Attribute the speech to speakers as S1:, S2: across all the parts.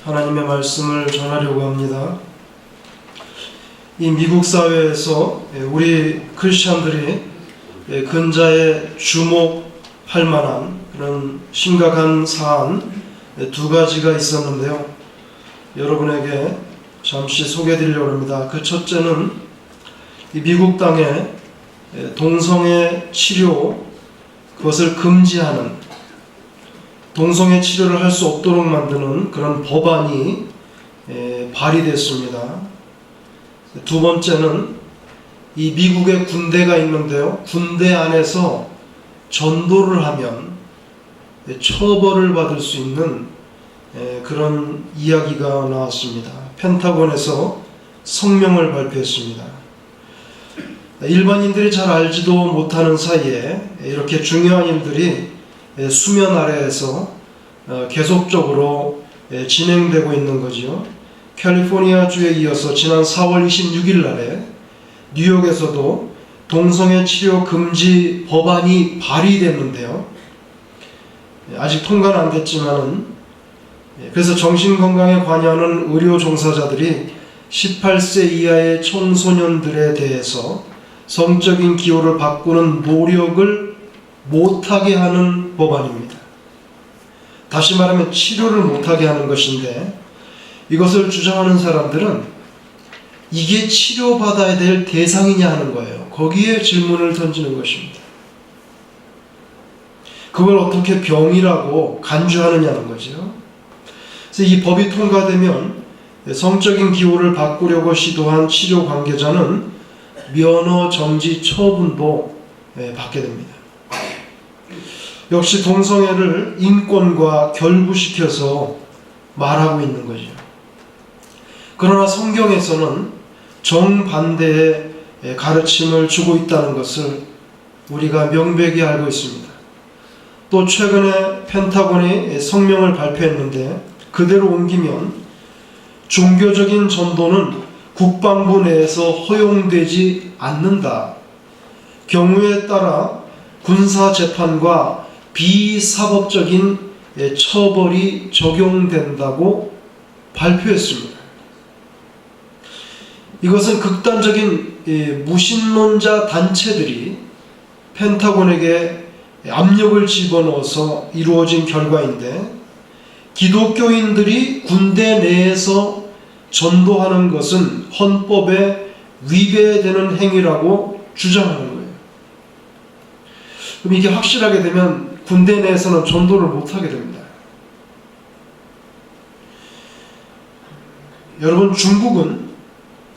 S1: 하나님의 말씀을 전하려고 합니다. 이 미국 사회에서 우리 크리스찬들이 근자에 주목할 만한 그런 심각한 사안 두 가지가 있었는데요. 여러분에게 잠시 소개해드리려고 합니다. 그 첫째는 이 미국 땅에 동성애 치료, 그것을 금지하는, 동성애 치료를 할 수 없도록 만드는 그런 법안이 발의됐습니다. 두 번째는 이 미국에 군대가 있는데요. 군대 안에서 전도를 하면 처벌을 받을 수 있는 그런 이야기가 나왔습니다. 펜타곤에서 성명을 발표했습니다. 일반인들이 잘 알지도 못하는 사이에 이렇게 중요한 일들이 수면 아래에서 계속적으로 진행되고 있는 거지요. 캘리포니아주에 이어서 지난 4월 26일 날에 뉴욕에서도 동성애 치료 금지 법안이 발의됐는데요. 아직 통과는 안 됐지만은, 그래서 정신건강에 관여하는 의료 종사자들이 18세 이하의 청소년들에 대해서 성적인 기호를 바꾸는 노력을 못하게 하는 법안입니다. 다시 말하면 치료를 못하게 하는 것인데, 이것을 주장하는 사람들은 이게 치료받아야 될 대상이냐 하는 거예요. 거기에 질문을 던지는 것입니다. 그걸 어떻게 병이라고 간주하느냐는 거죠. 그래서 이 법이 통과되면 성적인 기호를 바꾸려고 시도한 치료 관계자는 면허 정지 처분도 받게 됩니다. 역시 동성애를 인권과 결부시켜서 말하고 있는 거죠. 그러나 성경에서는 정반대의 가르침을 주고 있다는 것을 우리가 명백히 알고 있습니다. 또 최근에 펜타곤이 성명을 발표했는데, 그대로 옮기면 종교적인 전도는 국방부 내에서 허용되지 않는다. 경우에 따라 군사재판과 비사법적인 처벌이 적용된다고 발표했습니다. 이것은 극단적인 무신론자 단체들이 펜타곤에게 압력을 집어넣어서 이루어진 결과인데, 기독교인들이 군대 내에서 전도하는 것은 헌법에 위배되는 행위라고 주장하는 거예요. 그럼 이게 확실하게 되면 군대 내에서는 전도를 못하게 됩니다. 여러분, 중국은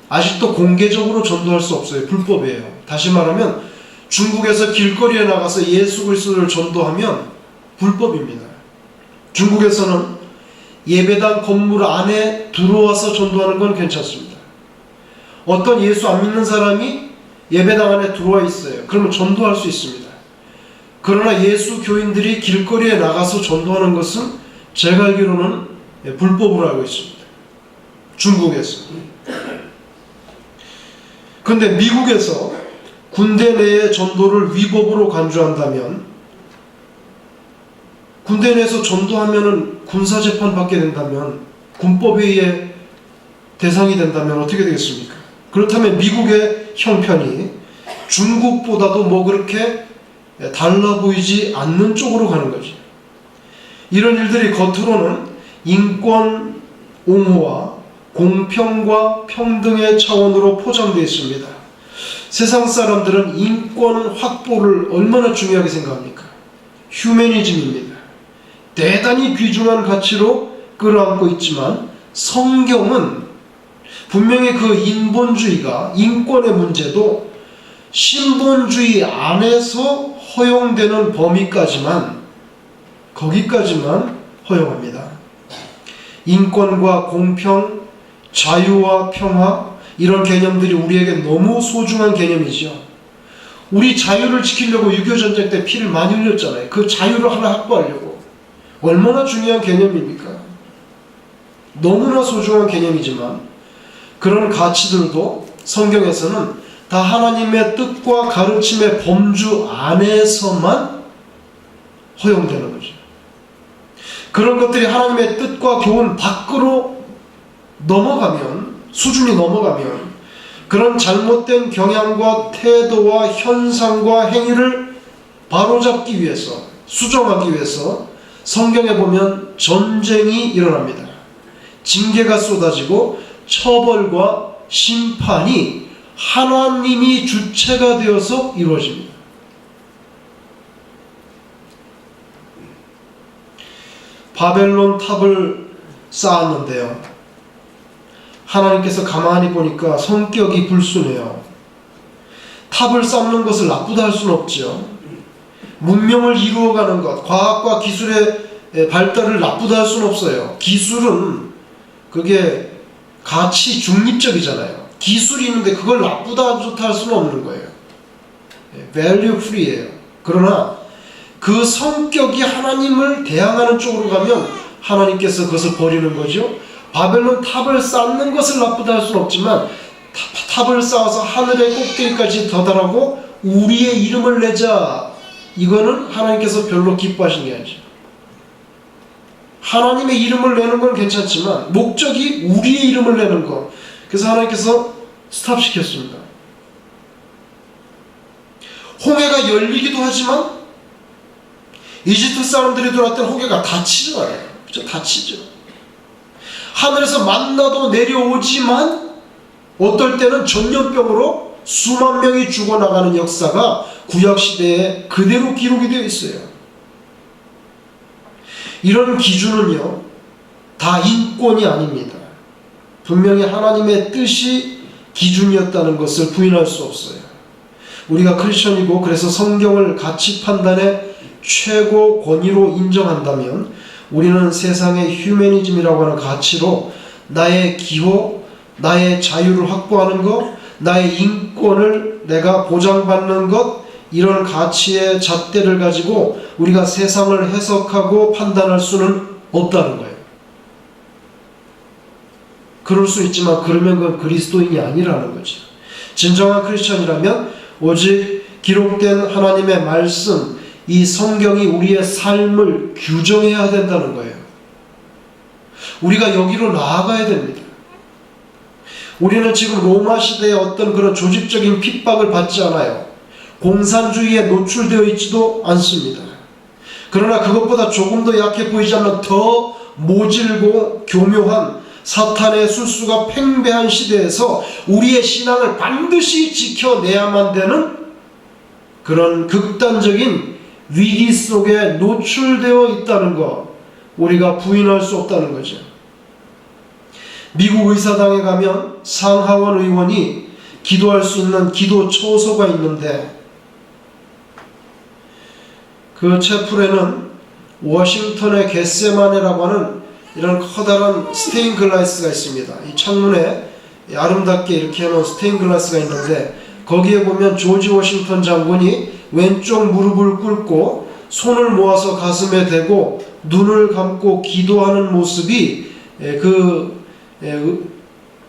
S1: 아직도 공개적으로 전도할 수 없어요. 불법이에요. 다시 말하면 중국에서 길거리에 나가서 예수 그리스도를 전도하면 불법입니다. 중국에서는 예배당 건물 안에 들어와서 전도하는 건 괜찮습니다. 어떤 예수 안 믿는 사람이 예배당 안에 들어와 있어요. 그러면 전도할 수 있습니다. 그러나 예수 교인들이 길거리에 나가서 전도하는 것은 제가 알기로는 불법으로 알고 있습니다. 중국에서. 그런데 미국에서 군대 내의 전도를 위법으로 간주한다면, 군대 내에서 전도하면은 군사재판 받게 된다면, 군법에 의해 대상이 된다면 어떻게 되겠습니까? 그렇다면 미국의 형편이 중국보다도 뭐 그렇게 달라 보이지 않는 쪽으로 가는 거죠. 이런 일들이 겉으로는 인권 옹호와 공평과 평등의 차원으로 포장되어 있습니다. 세상 사람들은 인권 확보를 얼마나 중요하게 생각합니까? 휴머니즘입니다. 대단히 귀중한 가치로 끌어안고 있지만, 성경은 분명히 그 인본주의가, 인권의 문제도 신본주의 안에서 허용되는 범위까지만, 거기까지만 허용합니다. 인권과 공평, 자유와 평화, 이런 개념들이 우리에게 너무 소중한 개념이죠. 우리 자유를 지키려고 6.25 전쟁 때 피를 많이 흘렸잖아요. 그 자유를 하나 확보하려고. 얼마나 중요한 개념입니까? 너무나 소중한 개념이지만, 그런 가치들도 성경에서는 다 하나님의 뜻과 가르침의 범주 안에서만 허용되는 거죠. 그런 것들이 하나님의 뜻과 교훈 밖으로 넘어가면, 수준이 넘어가면 그런 잘못된 경향과 태도와 현상과 행위를 바로잡기 위해서, 수정하기 위해서 성경에 보면 전쟁이 일어납니다. 징계가 쏟아지고 처벌과 심판이 하나님이 주체가 되어서 이루어집니다. 바벨론 탑을 쌓았는데요, 하나님께서 가만히 보니까 성격이 불순해요. 탑을 쌓는 것을 나쁘다 할 수는 없죠. 문명을 이루어가는 것, 과학과 기술의 발달을 나쁘다 할 수는 없어요. 기술은 그게 가치 중립적이잖아요. 기술이 있는데 그걸 나쁘다 좋다 할 수는 없는 거예요. value free예요. 그러나 그 성격이 하나님을 대항하는 쪽으로 가면 하나님께서 그것을 버리는 거죠. 바벨론 탑을 쌓는 것을 나쁘다 할 수는 없지만 탑을 쌓아서 하늘의 꼭대기까지 도달하고 우리의 이름을 내자, 이거는 하나님께서 별로 기뻐하시는 게 아니죠. 하나님의 이름을 내는 건 괜찮지만 목적이 우리의 이름을 내는 것, 그래서 하나님께서 스탑시켰습니다. 홍해가 열리기도 하지만 이집트 사람들이 들어왔던 홍해가 닫히지 않아요. 그렇죠? 닫히죠. 하늘에서 만나도 내려오지만 어떨 때는 전염병으로 수만 명이 죽어나가는 역사가 구약시대에 그대로 기록이 되어 있어요. 이런 기준은요, 다 인권이 아닙니다. 분명히 하나님의 뜻이 기준이었다는 것을 부인할 수 없어요. 우리가 크리스천이고 그래서 성경을 가치 판단의 최고 권위로 인정한다면 우리는 세상의 휴머니즘이라고 하는 가치로 나의 기호, 나의 자유를 확보하는 것, 나의 인권을 내가 보장받는 것, 이런 가치의 잣대를 가지고 우리가 세상을 해석하고 판단할 수는 없다는 거예요. 그럴 수 있지만 그러면 그건 그리스도인이 아니라는 거죠. 진정한 크리스천이라면 오직 기록된 하나님의 말씀, 이 성경이 우리의 삶을 규정해야 된다는 거예요. 우리가 여기로 나아가야 됩니다. 우리는 지금 로마 시대의 어떤 그런 조직적인 핍박을 받지 않아요. 공산주의에 노출되어 있지도 않습니다. 그러나 그것보다 조금 더 약해 보이지 않는 더 모질고 교묘한 사탄의 술수가 팽배한 시대에서 우리의 신앙을 반드시 지켜내야만 되는 그런 극단적인 위기 속에 노출되어 있다는 것, 우리가 부인할 수 없다는 거죠. 미국 의사당에 가면 상하원 의원이 기도할 수 있는 기도 초소가 있는데 그 채플에는 워싱턴의 겟세마네라고 하는 이런 커다란 스테인 글라스가 있습니다. 이 창문에 아름답게 이렇게 해놓은 스테인 글라스가 있는데 거기에 보면 조지 워싱턴 장군이 왼쪽 무릎을 꿇고 손을 모아서 가슴에 대고 눈을 감고 기도하는 모습이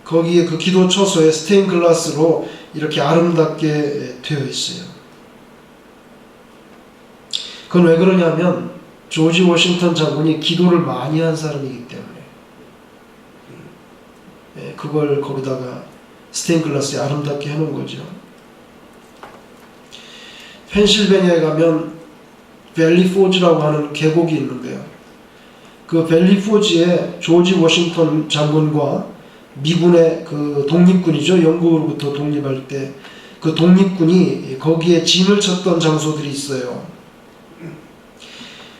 S1: 거기에 그 기도 처소에 스테인 글라스로 이렇게 아름답게 되어 있어요. 그건 왜 그러냐면 조지 워싱턴 장군이 기도를 많이 한 사람이기 때문에 그걸 거기다가 스테인 글라스에 아름답게 해놓은 거죠. 펜실베니아에 가면 밸리 포즈라고 하는 계곡이 있는데요. 그 밸리 포즈에 조지 워싱턴 장군과 미군의 그 독립군이죠. 영국으로부터 독립할 때 그 독립군이 거기에 진을 쳤던 장소들이 있어요.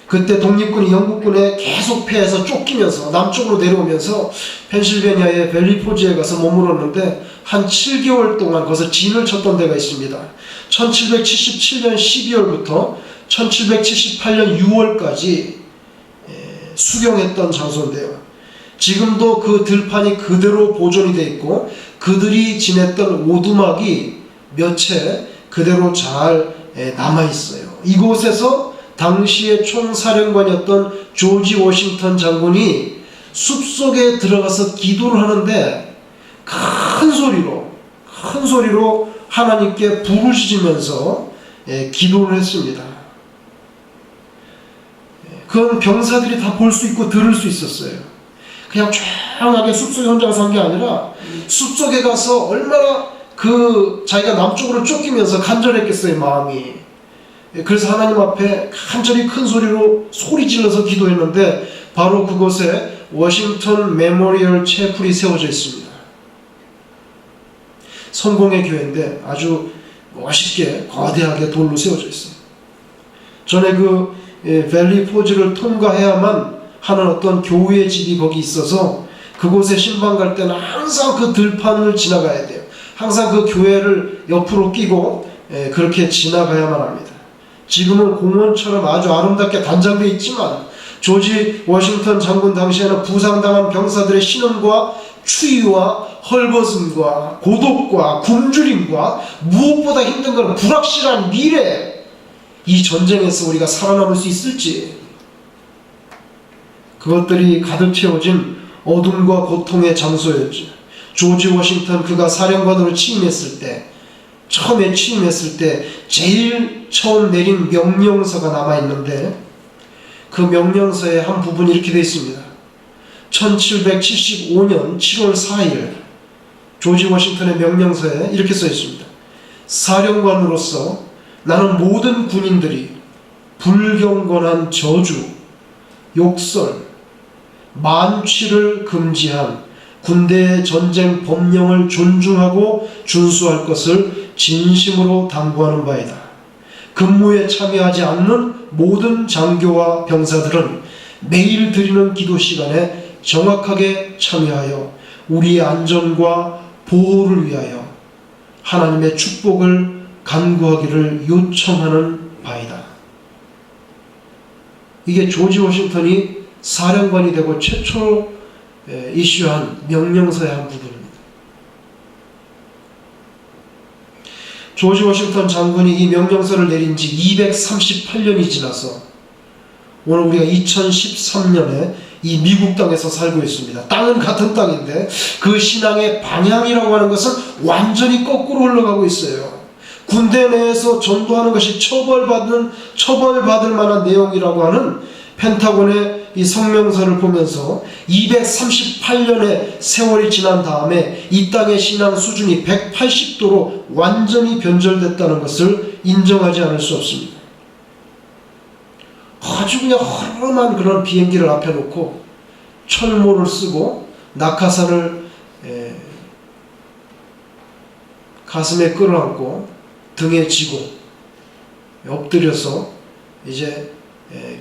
S1: 그때 독립군이 영국군에 계속 패해서 쫓기면서 남쪽으로 내려오면서 펜실베니아의 밸리 포즈에 가서 머물렀는데 한 7개월 동안 거기서 진을 쳤던 데가 있습니다. 1777년 12월부터 1778년 6월까지 수경했던 장소인데요. 지금도 그 들판이 그대로 보존이 되어 있고 그들이 지냈던 오두막이 몇 채 그대로 잘 남아있어요. 이곳에서 당시의 총사령관이었던 조지 워싱턴 장군이 숲속에 들어가서 기도를 하는데 큰 소리로 하나님께 부르짖으면서 기도를 했습니다. 그건 병사들이 다 볼 수 있고 들을 수 있었어요. 그냥 조용하게 숲속에 혼자 산 게 아니라 숲속에 가서 얼마나 자기가 남쪽으로 쫓기면서 간절했겠어요, 마음이. 그래서 하나님 앞에 간절히 큰 소리로 소리 질러서 기도했는데 바로 그곳에 워싱턴 메모리얼 채플이 세워져 있습니다. 성공의 교회인데 아주 멋있게 거대하게 돌로 세워져 있어요. 전에 밸리 포즈를 통과해야만 하는 어떤 교회의 집이 거기 있어서 그곳에 신방 갈 때는 항상 그 들판을 지나가야 돼요. 항상 그 교회를 옆으로 끼고 그렇게 지나가야만 합니다. 지금은 공원처럼 아주 아름답게 단장되어 있지만 조지 워싱턴 장군 당시에는 부상당한 병사들의 신음과 추위와 헐벗음과 고독과 굶주림과 무엇보다 힘든 건 불확실한 미래, 이 전쟁에서 우리가 살아남을 수 있을지, 그것들이 가득 채워진 어둠과 고통의 장소였죠. 조지 워싱턴 그가 사령관으로 처음에 취임했을 때 제일 처음 내린 명령서가 남아있는데 그 명령서의 한 부분이 이렇게 되어 있습니다. 1775년 7월 4일 조지 워싱턴의 명령서에 이렇게 써 있습니다. 사령관으로서 나는 모든 군인들이 불경건한 저주, 욕설, 만취를 금지한 군대의 전쟁 법령을 존중하고 준수할 것을 진심으로 당부하는 바이다. 근무에 참여하지 않는 모든 장교와 병사들은 매일 드리는 기도 시간에 정확하게 참여하여 우리의 안전과 보호를 위하여 하나님의 축복을 간구하기를 요청하는 바이다. 이게 조지 워싱턴이 사령관이 되고 최초로 이슈한 명령서의 한 부분입니다. 조지 워싱턴 장군이 이 명령서를 내린 지 238년이 지나서 오늘 우리가 2013년에 이 미국 땅에서 살고 있습니다. 땅은 같은 땅인데 그 신앙의 방향이라고 하는 것은 완전히 거꾸로 흘러가고 있어요. 군대 내에서 전도하는 것이 처벌받을 만한 내용이라고 하는 펜타곤의 이 성명서를 보면서 238년의 세월이 지난 다음에 이 땅의 신앙 수준이 180도로 완전히 변절됐다는 것을 인정하지 않을 수 없습니다. 아주 그냥 허름한 그런 비행기를 앞에 놓고 철모를 쓰고 낙하산을 가슴에 끌어안고 등에 지고 엎드려서 이제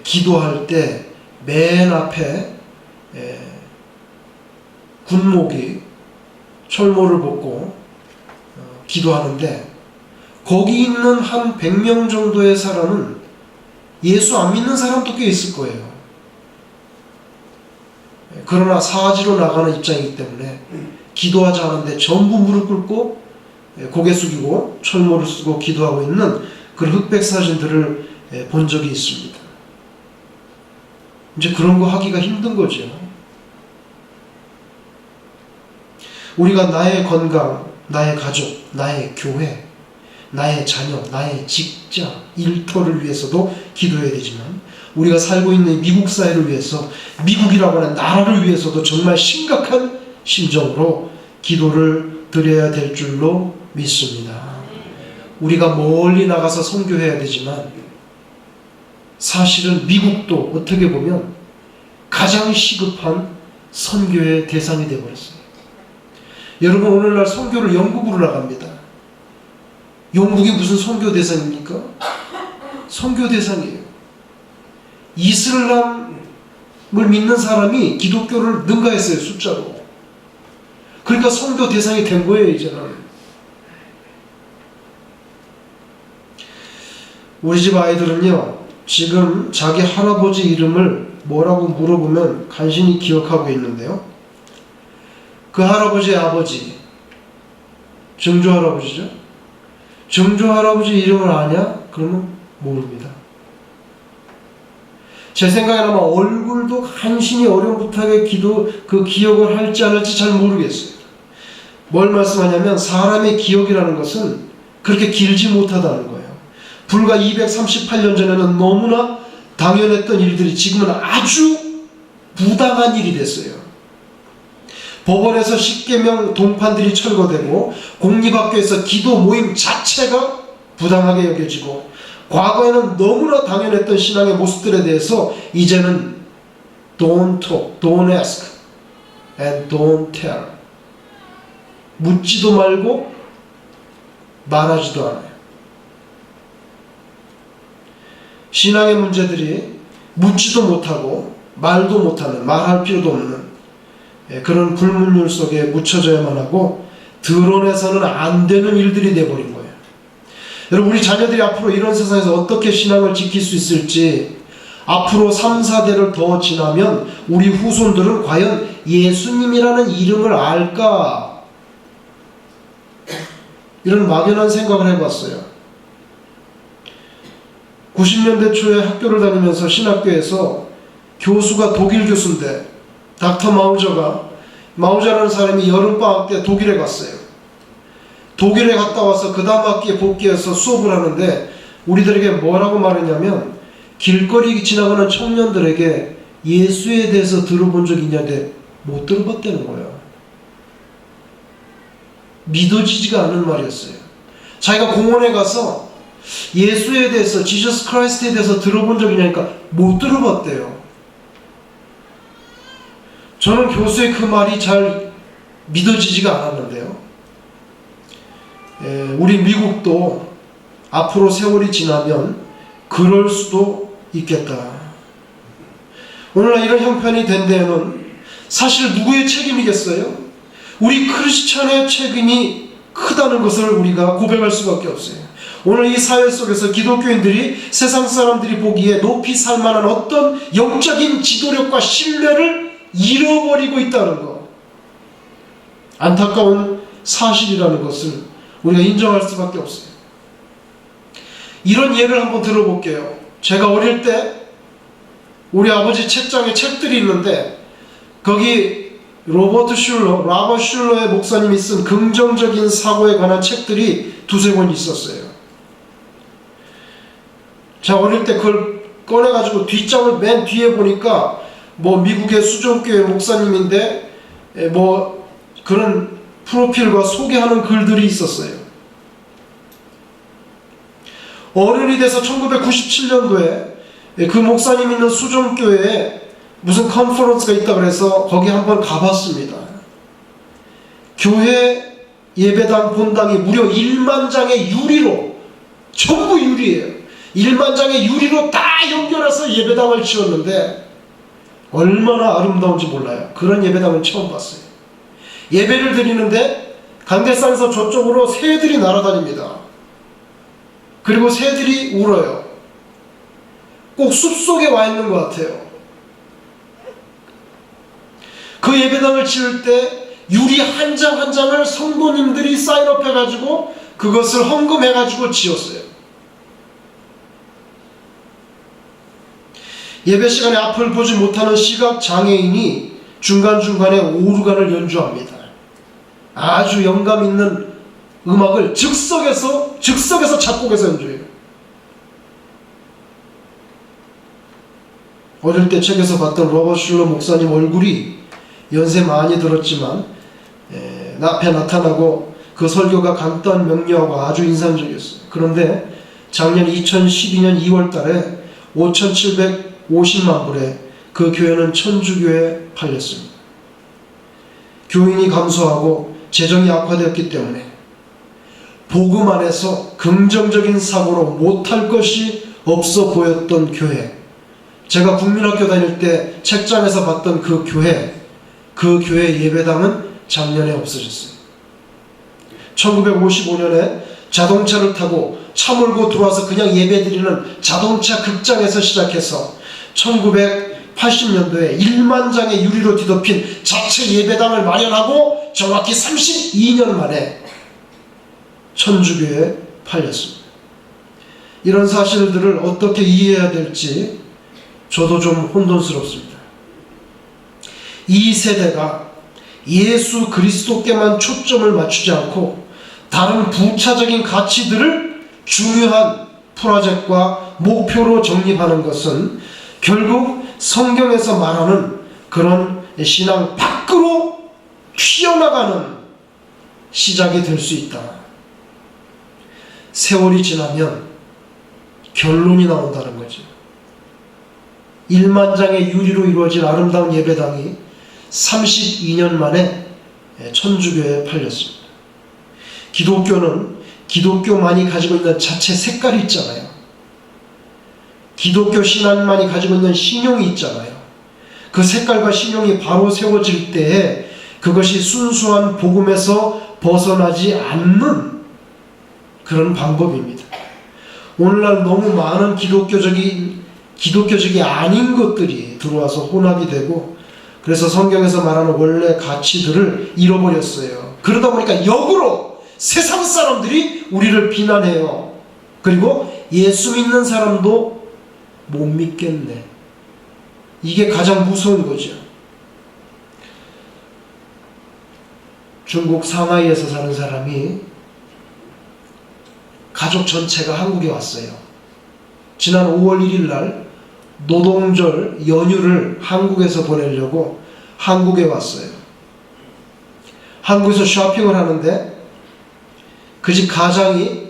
S1: 기도할 때 맨 앞에 군목이 철모를 벗고 기도하는데 거기 있는 한 100명 정도의 사람은 예수 안 믿는 사람도 꽤 있을 거예요. 그러나 사지로 나가는 입장이기 때문에 기도하지 않은데 전부 무릎 꿇고 고개 숙이고 철모를 쓰고 기도하고 있는 그런 흑백 사진들을 본 적이 있습니다. 이제 그런 거 하기가 힘든 거죠. 우리가 나의 건강, 나의 가족, 나의 교회, 나의 자녀, 나의 직장, 일터를 위해서도 기도해야 되지만 우리가 살고 있는 미국 사회를 위해서, 미국이라고 하는 나라를 위해서도 정말 심각한 심정으로 기도를 드려야 될 줄로 믿습니다. 우리가 멀리 나가서 선교해야 되지만 사실은 미국도 어떻게 보면 가장 시급한 선교의 대상이 되어버렸어요. 여러분 오늘날 선교를 영국으로 나갑니다. 영국이 무슨 선교 대상입니까? 선교 대상이에요. 이슬람을 믿는 사람이 기독교를 능가했어요, 숫자로. 그러니까 선교 대상이 된 거예요, 이제는. 우리 집 아이들은요, 지금 자기 할아버지 이름을 뭐라고 물어보면 간신히 기억하고 있는데요. 그 할아버지의 아버지, 증조 할아버지죠. 증조 할아버지 이름을 아냐? 그러면 모릅니다. 제 생각에는 아마 얼굴도 간신히 어렴풋하게 기억을 할지 안 할지 잘 모르겠어요. 뭘 말씀하냐면 사람의 기억이라는 것은 그렇게 길지 못하다는 거예요. 불과 238년 전에는 너무나 당연했던 일들이 지금은 아주 부당한 일이 됐어요. 법원에서 10계명 동판들이 철거되고 공립학교에서 기도 모임 자체가 부당하게 여겨지고 과거에는 너무나 당연했던 신앙의 모습들에 대해서 이제는 don't talk, don't ask, and don't tell. 묻지도 말고 말하지도 않아요. 신앙의 문제들이 묻지도 못하고 말도 못하는, 말할 필요도 없는 그런 불문율 속에 묻혀져야만 하고 드러내서는 안 되는 일들이 돼버린 거예요. 여러분, 우리 자녀들이 앞으로 이런 세상에서 어떻게 신앙을 지킬 수 있을지, 앞으로 3, 4대를 더 지나면 우리 후손들은 과연 예수님이라는 이름을 알까? 이런 막연한 생각을 해봤어요. 90년대 초에 학교를 다니면서 신학교에서 교수가 독일 교수인데, 닥터 마우저라는 사람이 여름방학 때 독일에 갔어요. 독일에 갔다 와서 그 다음 학기에 복귀해서 수업을 하는데 우리들에게 뭐라고 말했냐면, 길거리 지나가는 청년들에게 예수에 대해서 들어본 적 있냐는데 못 들어봤다는 거예요. 믿어지지가 않는 말이었어요. 자기가 공원에 가서 예수에 대해서, 지저스 크라이스트에 대해서 들어본 적 있냐니까 못 들어봤대요. 저는 교수의 그 말이 잘 믿어지지가 않았는데요. 우리 미국도 앞으로 세월이 지나면 그럴 수도 있겠다. 오늘날 이런 형편이 된 데에는 사실 누구의 책임이겠어요? 우리 크리스찬의 책임이 크다는 것을 우리가 고백할 수밖에 없어요. 오늘 이 사회 속에서 기독교인들이 세상 사람들이 보기에 높이 살만한 어떤 영적인 지도력과 신뢰를 잃어버리고 있다는 것, 안타까운 사실이라는 것을 우리가 인정할 수밖에 없어요. 이런 예를 한번 들어볼게요. 제가 어릴 때 우리 아버지 책장에 책들이 있는데 거기 라버트 슐러의 목사님이 쓴 긍정적인 사고에 관한 책들이 두세 권 있었어요. 제가 어릴 때 그걸 꺼내가지고 뒷장을 맨 뒤에 보니까 뭐 미국의 수종교회 목사님인데 뭐 그런 프로필과 소개하는 글들이 있었어요. 어른이 돼서 1997년도에 그 목사님 있는 수종교회에 무슨 컨퍼런스가 있다 그래서 거기 한번 가봤습니다. 교회 예배당 본당이 무려 1만 장의 유리로, 전부 유리예요. 1만 장의 유리로 다 연결해서 예배당을 지었는데 얼마나 아름다운지 몰라요. 그런 예배당은 처음 봤어요. 예배를 드리는데 강대상에서 저쪽으로 새들이 날아다닙니다. 그리고 새들이 울어요. 꼭 숲속에 와 있는 것 같아요. 그 예배당을 지을 때 유리 한 장 한 장을 성도님들이 사인업 해가지고 그것을 헌금해가지고 지었어요. 예배 시간에 앞을 보지 못하는 시각장애인이 중간중간에 오르간을 연주합니다. 아주 영감 있는 음악을 즉석에서 작곡해서 연주해요. 어릴 때 책에서 봤던 로버트 슐러 목사님 얼굴이 연세 많이 들었지만 앞에 나타나고 그 설교가 간단 명료하고 아주 인상적이었어요. 그런데 작년 2012년 2월 달에 5,750만 불에 그 교회는 천주교에 팔렸습니다. 교인이 감소하고 재정이 악화되었기 때문에 복음 안에서 긍정적인 사고로 못할 것이 없어 보였던 교회, 제가 국민학교 다닐 때 책장에서 봤던 그 교회 예배당은 작년에 없어졌어요. 1955년에 자동차를 타고 차 몰고 들어와서 그냥 예배드리는 자동차 극장에서 시작해서 1980년도에 1만 장의 유리로 뒤덮인 자체 예배당을 마련하고 정확히 32년 만에 천주교에 팔렸습니다. 이런 사실들을 어떻게 이해해야 될지 저도 좀 혼돈스럽습니다. 이 세대가 예수 그리스도께만 초점을 맞추지 않고 다른 부차적인 가치들을 중요한 프로젝트와 목표로 정립하는 것은 결국 성경에서 말하는 그런 신앙 밖으로 튀어나가는 시작이 될 수 있다. 세월이 지나면 결론이 나온다는 거죠. 1만 장의 유리로 이루어진 아름다운 예배당이 32년 만에 천주교에 팔렸습니다. 기독교는 기독교만이 가지고 있는 자체 색깔이 있잖아요. 기독교 신앙만이 가지고 있는 신용이 있잖아요. 그 색깔과 신용이 바로 세워질 때에 그것이 순수한 복음에서 벗어나지 않는 그런 방법입니다. 오늘날 너무 많은 기독교적이 아닌 것들이 들어와서 혼합이 되고, 그래서 성경에서 말하는 원래 가치들을 잃어버렸어요. 그러다 보니까 역으로 세상 사람들이 우리를 비난해요. 그리고 예수 믿는 사람도 못 믿겠네. 이게 가장 무서운 거죠. 중국 상하이에서 사는 사람이 가족 전체가 한국에 왔어요. 지난 5월 1일 날 노동절 연휴를 한국에서 보내려고 한국에 왔어요. 한국에서 쇼핑을 하는데 그 집 가장이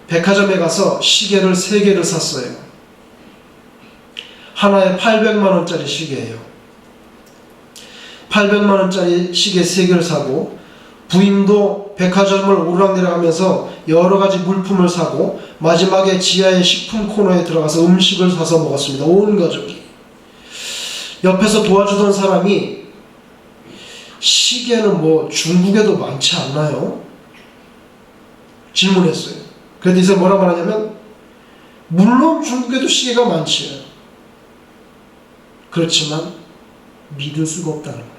S1: 백화점에 가서 시계를 3개를 샀어요. 하나에 800만 원짜리 시계예요. 800만 원짜리 시계 3개를 사고, 부인도 백화점을 오르락내리락하면서 여러 가지 물품을 사고, 마지막에 지하의 식품 코너에 들어가서 음식을 사서 먹었습니다. 온 가족이. 옆에서 도와주던 사람이 시계는 뭐 중국에도 많지 않나요? 질문했어요. 그런데 이제 뭐라 말하냐면, 물론 중국에도 시계가 많지요. 그렇지만 믿을 수가 없다는 거예요.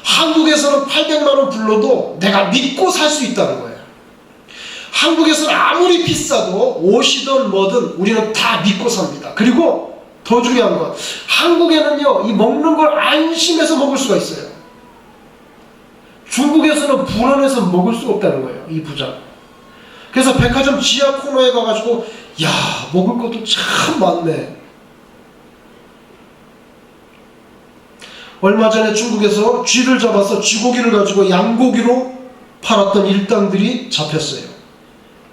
S1: 한국에서는 800만 원 불러도 내가 믿고 살 수 있다는 거예요. 한국에서는 아무리 비싸도 옷이든 뭐든 우리는 다 믿고 삽니다. 그리고 더 중요한 건, 한국에는요, 이 먹는 걸 안심해서 먹을 수가 있어요. 중국에서는 불안해서 먹을 수가 없다는 거예요, 이 부자. 그래서 백화점 지하 코너에 가가지고, 야, 먹을 것도 참 많네. 얼마 전에 중국에서 쥐를 잡아서 쥐고기를 가지고 양고기로 팔았던 일당들이 잡혔어요.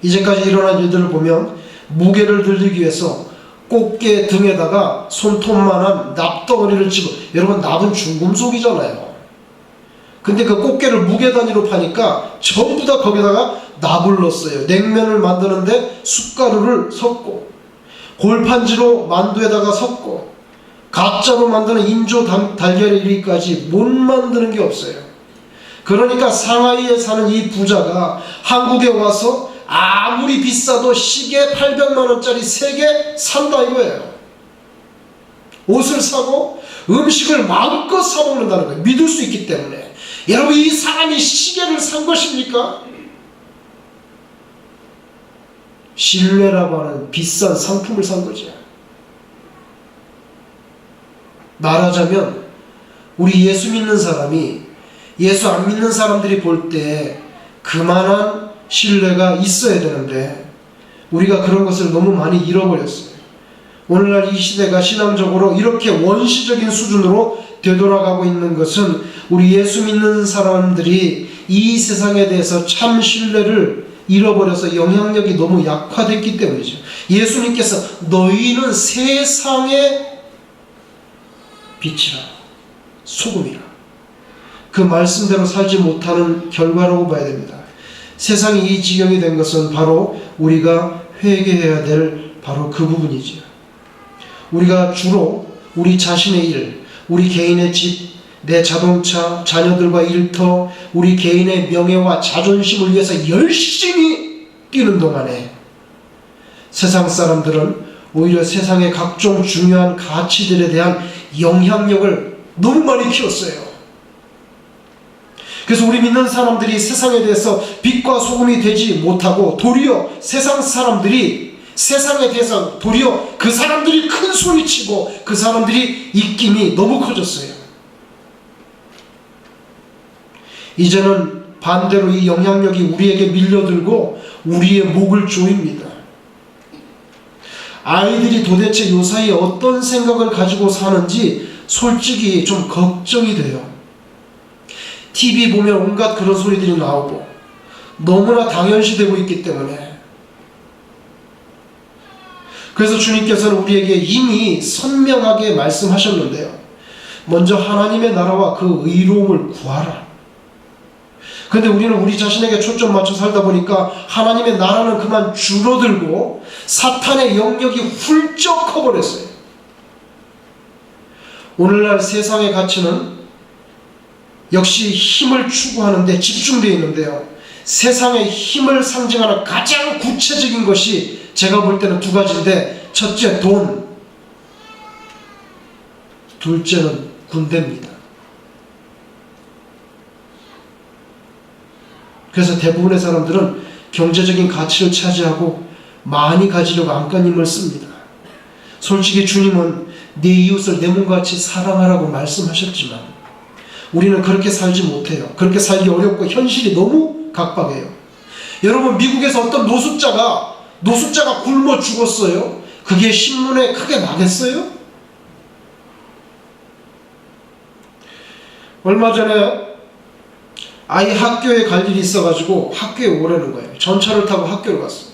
S1: 이제까지 일어난 일들을 보면 무게를 들기 위해서 꽃게 등에다가 손톱만한 납덩어리를 집어, 여러분 납은 중금속이잖아요. 근데 그 꽃게를 무게 단위로 파니까 전부 다 거기다가 납을 넣었어요. 냉면을 만드는데 숟가루를 섞고, 골판지로 만두에다가 섞고, 가짜로 만드는 인조 달걀이까지 못 만드는 게 없어요. 그러니까 상하이에 사는 이 부자가 한국에 와서 아무리 비싸도 시계 800만 원짜리 3개 산다 이거예요. 옷을 사고 음식을 마음껏 사 먹는다는 거예요. 믿을 수 있기 때문에. 여러분, 이 사람이 시계를 산 것입니까? 신뢰라고 하는 비싼 상품을 산 거죠. 말하자면 우리 예수 믿는 사람이 예수 안 믿는 사람들이 볼 때 그만한 신뢰가 있어야 되는데, 우리가 그런 것을 너무 많이 잃어버렸어요. 오늘날 이 시대가 신앙적으로 이렇게 원시적인 수준으로 되돌아가고 있는 것은 우리 예수 믿는 사람들이 이 세상에 대해서 참 신뢰를 잃어버려서 영향력이 너무 약화됐기 때문이죠. 예수님께서 너희는 세상의 빛이라, 소금이라, 그 말씀대로 살지 못하는 결과라고 봐야 됩니다. 세상이 이 지경이 된 것은 바로 우리가 회개해야 될 바로 그 부분이지요. 우리가 주로 우리 자신의 일, 우리 개인의 집, 내 자동차, 자녀들과 일터, 우리 개인의 명예와 자존심을 위해서 열심히 뛰는 동안에 세상 사람들은 오히려 세상의 각종 중요한 가치들에 대한 영향력을 너무 많이 키웠어요. 그래서 우리 믿는 사람들이 세상에 대해서 빛과 소금이 되지 못하고, 도리어 세상 사람들이 세상에 대해서 도리어 그 사람들이 큰 소리치고 그 사람들이 입김이 너무 커졌어요. 이제는 반대로 이 영향력이 우리에게 밀려들고 우리의 목을 조입니다. 아이들이 도대체 요 사이에 어떤 생각을 가지고 사는지 솔직히 좀 걱정이 돼요. TV 보면 온갖 그런 소리들이 나오고 너무나 당연시되고 있기 때문에, 그래서 주님께서는 우리에게 이미 선명하게 말씀하셨는데요. 먼저 하나님의 나라와 그 의로움을 구하라. 근데 우리는 우리 자신에게 초점 맞춰 살다 보니까 하나님의 나라는 그만 줄어들고 사탄의 영역이 훌쩍 커버렸어요. 오늘날 세상의 가치는 역시 힘을 추구하는 데 집중되어 있는데요. 세상의 힘을 상징하는 가장 구체적인 것이 제가 볼 때는 두 가지인데, 첫째 돈, 둘째는 군대입니다. 그래서 대부분의 사람들은 경제적인 가치를 차지하고 많이 가지려고 안간힘을 씁니다. 솔직히 주님은 네 이웃을 내 몸같이 사랑하라고 말씀하셨지만 우리는 그렇게 살지 못해요. 그렇게 살기 어렵고 현실이 너무 각박해요. 여러분, 미국에서 어떤 노숙자가 굶어 죽었어요. 그게 신문에 크게 나겠어요? 얼마 전에 아이 학교에 갈 일이 있어가지고 학교에 오라는 거예요. 전철을 타고 학교를 갔어요.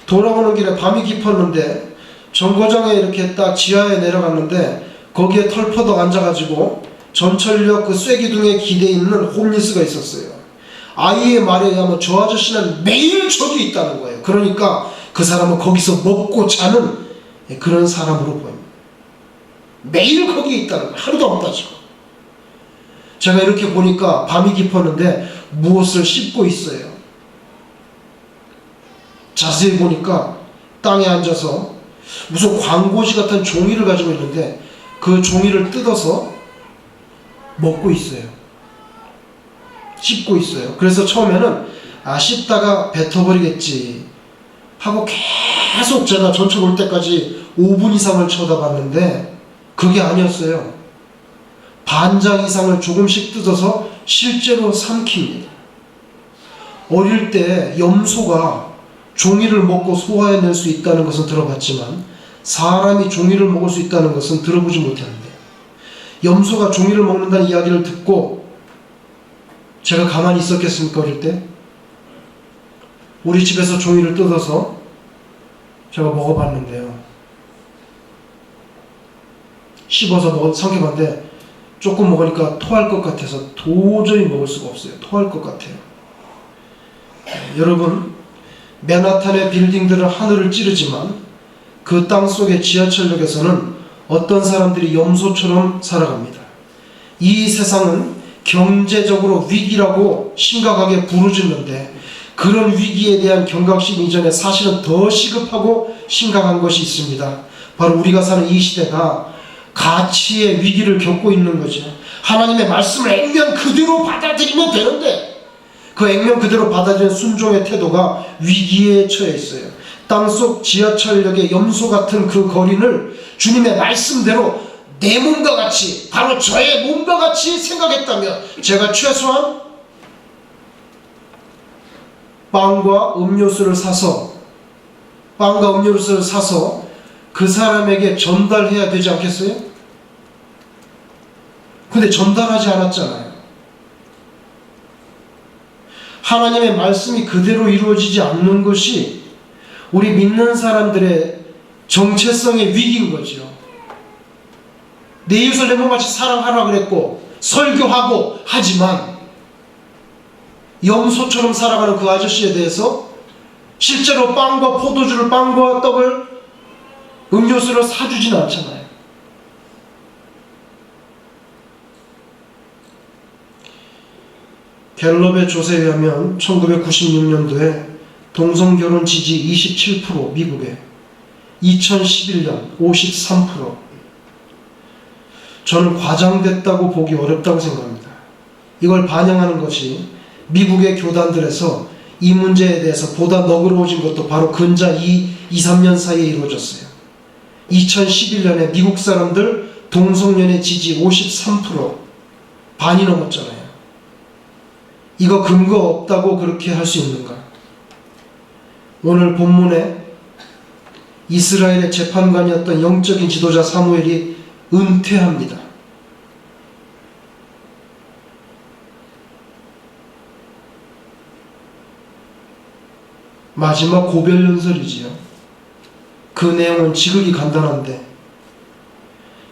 S1: 돌아오는 길에 밤이 깊었는데 정거장에 이렇게 딱 지하에 내려갔는데 거기에 털퍼덕 앉아가지고 전철역 그 쐐기둥에 기대 있는 홈리스가 있었어요. 아이의 말에 의하면 저 아저씨는 매일 저기 있다는 거예요. 그러니까 그 사람은 거기서 먹고 자는 그런 사람으로 보입니다. 매일 거기에 있다는 거예요. 하루도 안 빠지고. 제가 이렇게 보니까 밤이 깊었는데 무엇을 씹고 있어요. 자세히 보니까 땅에 앉아서 무슨 광고지 같은 종이를 가지고 있는데 그 종이를 뜯어서 먹고 있어요. 씹고 있어요. 그래서 처음에는 씹다가 뱉어버리겠지 하고 계속 제가 전철 올 때까지 5분 이상을 쳐다봤는데 그게 아니었어요. 반장 이상을 조금씩 뜯어서 실제로 삼킵니다. 어릴 때 염소가 종이를 먹고 소화해낼 수 있다는 것은 들어봤지만 사람이 종이를 먹을 수 있다는 것은 들어보지 못했는데, 염소가 종이를 먹는다는 이야기를 듣고 제가 가만히 있었겠습니까? 어릴 때 우리 집에서 종이를 뜯어서 제가 먹어봤는데요, 씹어서 삼켜봤는데 조금 먹으니까 토할 것 같아서 도저히 먹을 수가 없어요. 토할 것 같아요. 여러분, 맨하탄의 빌딩들은 하늘을 찌르지만 그 땅속의 지하철역에서는 어떤 사람들이 염소처럼 살아갑니다. 이 세상은 경제적으로 위기라고 심각하게 부르짖는데 그런 위기에 대한 경각심 이전에 사실은 더 시급하고 심각한 것이 있습니다. 바로 우리가 사는 이 시대가 가치의 위기를 겪고 있는 거죠. 하나님의 말씀을 액면 그대로 받아들이면 되는데 그 액면 그대로 받아들이는 순종의 태도가 위기에 처해 있어요. 땅속 지하철역의 염소 같은 그 거린을 주님의 말씀대로 내 몸과 같이, 바로 저의 몸과 같이 생각했다면 제가 최소한 빵과 음료수를 사서 그 사람에게 전달해야 되지 않겠어요? 근데 전달하지 않았잖아요. 하나님의 말씀이 그대로 이루어지지 않는 것이 우리 믿는 사람들의 정체성의 위기인 거죠. 내 이웃을 내 몸같이 사랑하라 그랬고 설교하고 하지만 염소처럼 살아가는 그 아저씨에 대해서 실제로 빵과 포도주를, 빵과 떡을, 음료수를 사주지는 않잖아요. 갤럽의 조사에 의하면 1996년도에 동성결혼 지지 27%, 미국에 2011년 53%. 저는 과장됐다고 보기 어렵다고 생각합니다. 이걸 반영하는 것이 미국의 교단들에서 이 문제에 대해서 보다 너그러워진 것도 바로 근자 2-3년 사이에 이루어졌어요. 2011년에 미국 사람들 동성연애 지지 53%, 반이 넘었잖아요. 이거 근거 없다고 그렇게 할 수 있는가? 오늘 본문에 이스라엘의 재판관이었던 영적인 지도자 사무엘이 은퇴합니다. 마지막 고별연설이지요. 그 내용은 지극히 간단한데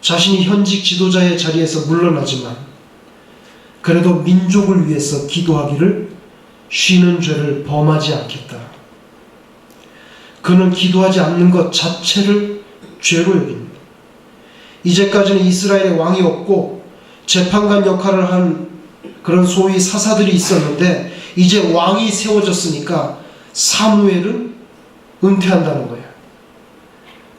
S1: 자신이 현직 지도자의 자리에서 물러나지만 그래도 민족을 위해서 기도하기를 쉬는 죄를 범하지 않겠다. 그는 기도하지 않는 것 자체를 죄로 여깁니다. 이제까지는 이스라엘의 왕이 없고 재판관 역할을 한 그런 소위 사사들이 있었는데 이제 왕이 세워졌으니까 사무엘은 은퇴한다는 거예요.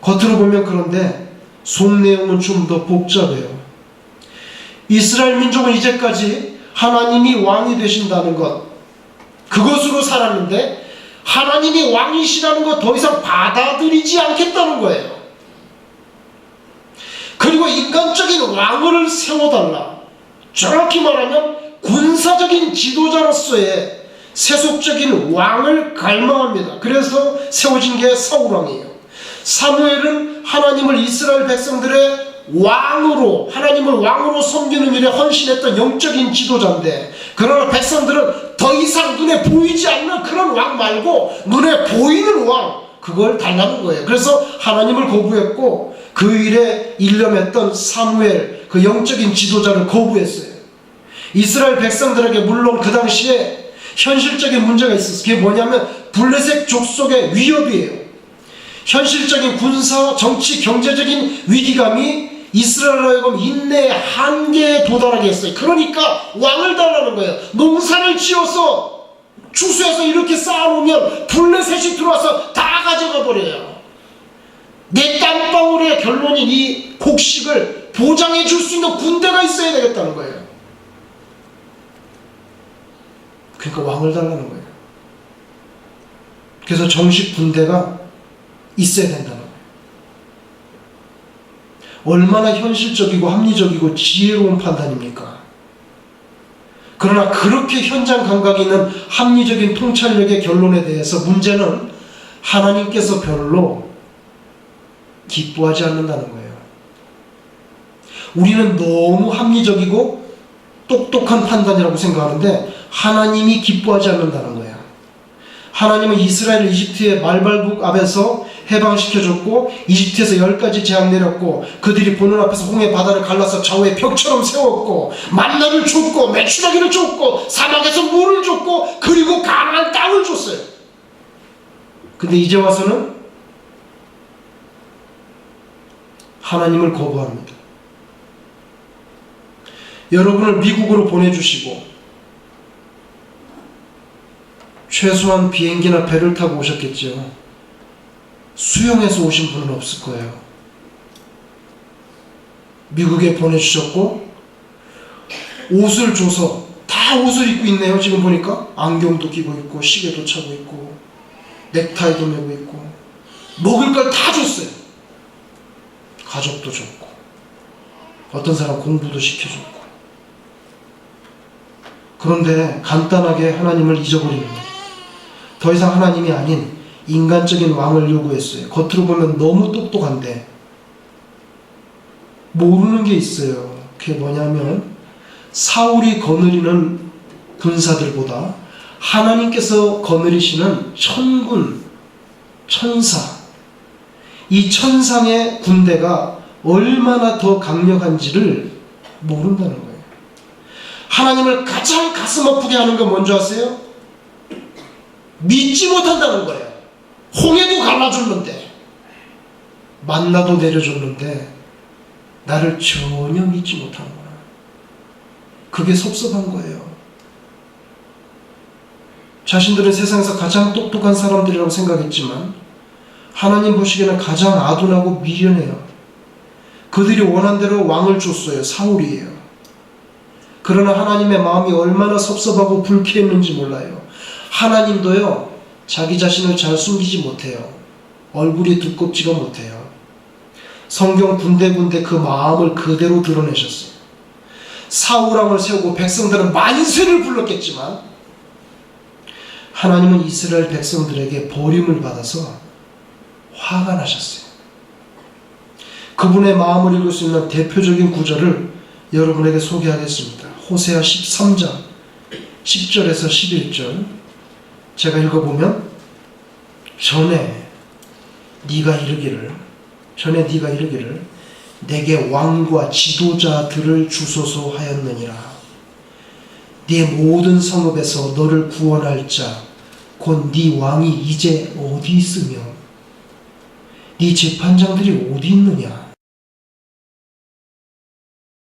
S1: 겉으로 보면 그런데 속 내용은 좀 더 복잡해요. 이스라엘 민족은 이제까지 하나님이 왕이 되신다는 것, 그것으로 살았는데 하나님이 왕이시라는 것 더 이상 받아들이지 않겠다는 거예요. 그리고 인간적인 왕을 세워달라. 정확히 말하면 군사적인 지도자로서의 세속적인 왕을 갈망합니다. 그래서 세워진 게 사울왕이에요. 사무엘은 하나님을 이스라엘 백성들의 왕으로, 하나님을 왕으로 섬기는 일에 헌신했던 영적인 지도자인데, 그러나 백성들은 더 이상 눈에 보이지 않는 그런 왕 말고 눈에 보이는 왕, 그걸 달라는 거예요. 그래서 하나님을 거부했고 그 일에 일념했던 사무엘, 그 영적인 지도자를 거부했어요. 이스라엘 백성들에게 물론 그 당시에 현실적인 문제가 있었어요. 그게 뭐냐면 블레셋 족속의 위협이에요. 현실적인 군사, 정치, 경제적인 위기감이 이스라엘로 하여금 인내의 한계에 도달하게 했어요. 그러니까 왕을 달라는 거예요. 농사를 지어서 추수해서 이렇게 쌓아놓으면 블레셋이 들어와서 다 가져가 버려요. 내 땀방울의 결론인 이 곡식을 보장해 줄 수 있는 군대가 있어야 되겠다는 거예요. 그러니까 왕을 달라는 거예요. 그래서 정식 군대가 있어야 된다는 거예요. 얼마나 현실적이고 합리적이고 지혜로운 판단입니까? 그러나 그렇게 현장 감각이 있는 합리적인 통찰력의 결론에 대해서 문제는 하나님께서 별로 기뻐하지 않는다는 거예요. 우리는 너무 합리적이고 똑똑한 판단이라고 생각하는데 하나님이 기뻐하지 않는다는 거예요. 하나님은 이스라엘을 이집트의 말발굽 앞에서 해방시켜줬고 이집트에서 10가지 재앙 내렸고 그들이 보는 앞에서 홍해 바다를 갈라서 좌우에 벽처럼 세웠고 만나를 줬고 메추라기를 줬고 사막에서 물을 줬고 그리고 가나안 땅을 줬어요. 근데 이제 와서는 하나님을 거부합니다. 여러분을 미국으로 보내주시고 최소한 비행기나 배를 타고 오셨겠죠. 수영해서 오신 분은 없을 거예요. 미국에 보내주셨고 옷을 줘서 다 옷을 입고 있네요. 지금 보니까 안경도 끼고 있고 시계도 차고 있고 넥타이도 메고 있고 먹을 걸 다 줬어요. 가족도 줬고 어떤 사람 공부도 시켜줬고. 그런데 간단하게 하나님을 잊어버립니다. 더 이상 하나님이 아닌 인간적인 왕을 요구했어요. 겉으로 보면 너무 똑똑한데 모르는 게 있어요. 그게 뭐냐면 사울이 거느리는 군사들보다 하나님께서 거느리시는 천군, 천사, 이 천상의 군대가 얼마나 더 강력한지를 모른다는 거예요. 하나님을 가장 가슴 아프게 하는 건 뭔지 아세요? 믿지 못한다는 거예요. 홍해도 갈라줬는데 만나도 내려줬는데 나를 전혀 믿지 못하는구나. 그게 섭섭한 거예요. 자신들은 세상에서 가장 똑똑한 사람들이라고 생각했지만 하나님 보시기에는 가장 아둔하고 미련해요. 그들이 원한 대로 왕을 줬어요. 사울이에요. 그러나 하나님의 마음이 얼마나 섭섭하고 불쾌했는지 몰라요. 하나님도요, 자기 자신을 잘 숨기지 못해요. 얼굴이 두껍지가 못해요. 성경 군데군데 그 마음을 그대로 드러내셨어요. 사울왕을 세우고 백성들은 만세를 불렀겠지만 하나님은 이스라엘 백성들에게 버림을 받아서 화가 나셨어요. 그분의 마음을 읽을 수 있는 대표적인 구절을 여러분에게 소개하겠습니다. 호세아 13장 10절에서 11절 제가 읽어보면 전에 네가 이르기를 내게 왕과 지도자들을 주소서 하였느니라. 네 모든 성읍에서 너를 구원할 자 곧 네 왕이 이제 어디 있으며 네 재판장들이 어디 있느냐.